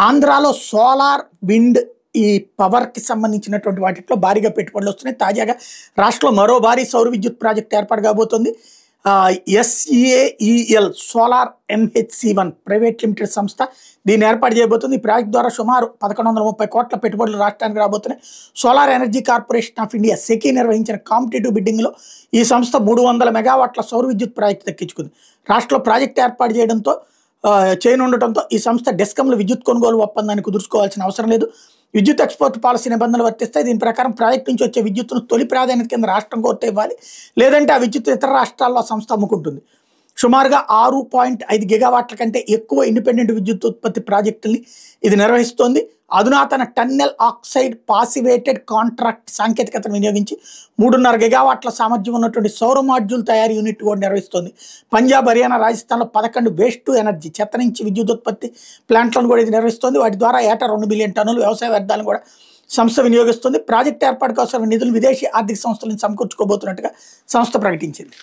ఆంధ్రాలో solar, wind ఈ పవర్‌కి సంబంధించినటువంటి వాటిట్లో భారీగా పెట్టుబడులు వస్తున్నాయి. తాజాగా రాష్ట్రంలో మరో భారీ సౌర విద్యుత్ ప్రాజెక్ట్ ఏర్పాటు కాబోతోంది. ఎస్ఏఈఎల్ సోలార్ ఎంహెచ్‌సి1 ప్రైవేట్ లిమిటెడ్ సంస్థ దీన్ని ఏర్పాటు చేయబోతుంది. ఈ ప్రాజెక్ట్ ద్వారా సుమారు 1130 కోట్ల పెట్టుబడులు రాష్ట్రానికి రాబోతున్నాయి. Solar energy corporation of India SECI నిర్వహించిన కాంపిటేటివ్ బిడ్డింగ్‌లో ఈ సంస్థ 300 మెగావాట్ల సౌర విద్యుత్ ప్రాజెక్టు దక్కించుకుంది. రాష్ట్రంలో ప్రాజెక్టు ఏర్పాటు చేయనుండటంతో ఈ సంస్థ డెస్కంలు విద్యుత్ కొనుగోలు ఒప్పందాన్ని కుదుర్చుకోవాల్సిన అవసరం లేదు. విద్యుత్ ఎక్స్పోర్ట్ పాలసీ నిబంధనలు వర్తిస్తాయి. దీని ప్రకారం ప్రాజెక్టు నుంచి వచ్చే విద్యుత్తును తొలి ప్రాధాన్యత కింద రాష్ట్రం కోర్టు ఇవ్వాలి. లేదంటే ఆ విద్యుత్ ఇతర రాష్ట్రాల్లో సంస్థ అమ్ముకుంటుంది. సుమారుగా 6.5 గిగావాట్ల కంటే ఎక్కువ ఇండిపెండెంట్ విద్యుత్ ఉత్పత్తి ప్రాజెక్టుల్ని ఇది నిర్వహిస్తోంది. అధునాతన టన్నెల్ ఆక్సైడ్ పాసివేటెడ్ కాంట్రాక్ట్ సాంకేతికతను వినియోగించి 3.5 గిగావాట్ల సామర్థ్యం ఉన్నటువంటి సౌర మాడ్యూల్ తయారీ యూనిట్ కూడా నిర్వహిస్తోంది. పంజాబ్, హర్యానా, రాజస్థాన్లో 11 వేస్ట్ టు ఎనర్జీ చెత్త నుంచి విద్యుత్ ఉత్పత్తి ప్లాంట్లను కూడా ఇది నిర్వహిస్తోంది. వాటి ద్వారా ఏటా 2 బిలియన్ టన్నులు వ్యవసాయ వ్యర్థాలను కూడా సంస్థ వినియోగిస్తుంది. ప్రాజెక్టు ఏర్పాటు కోసం నిధులు విదేశీ ఆర్థిక సంస్థలను సమకూర్చుకోబోతున్నట్టుగా సంస్థ ప్రకటించింది.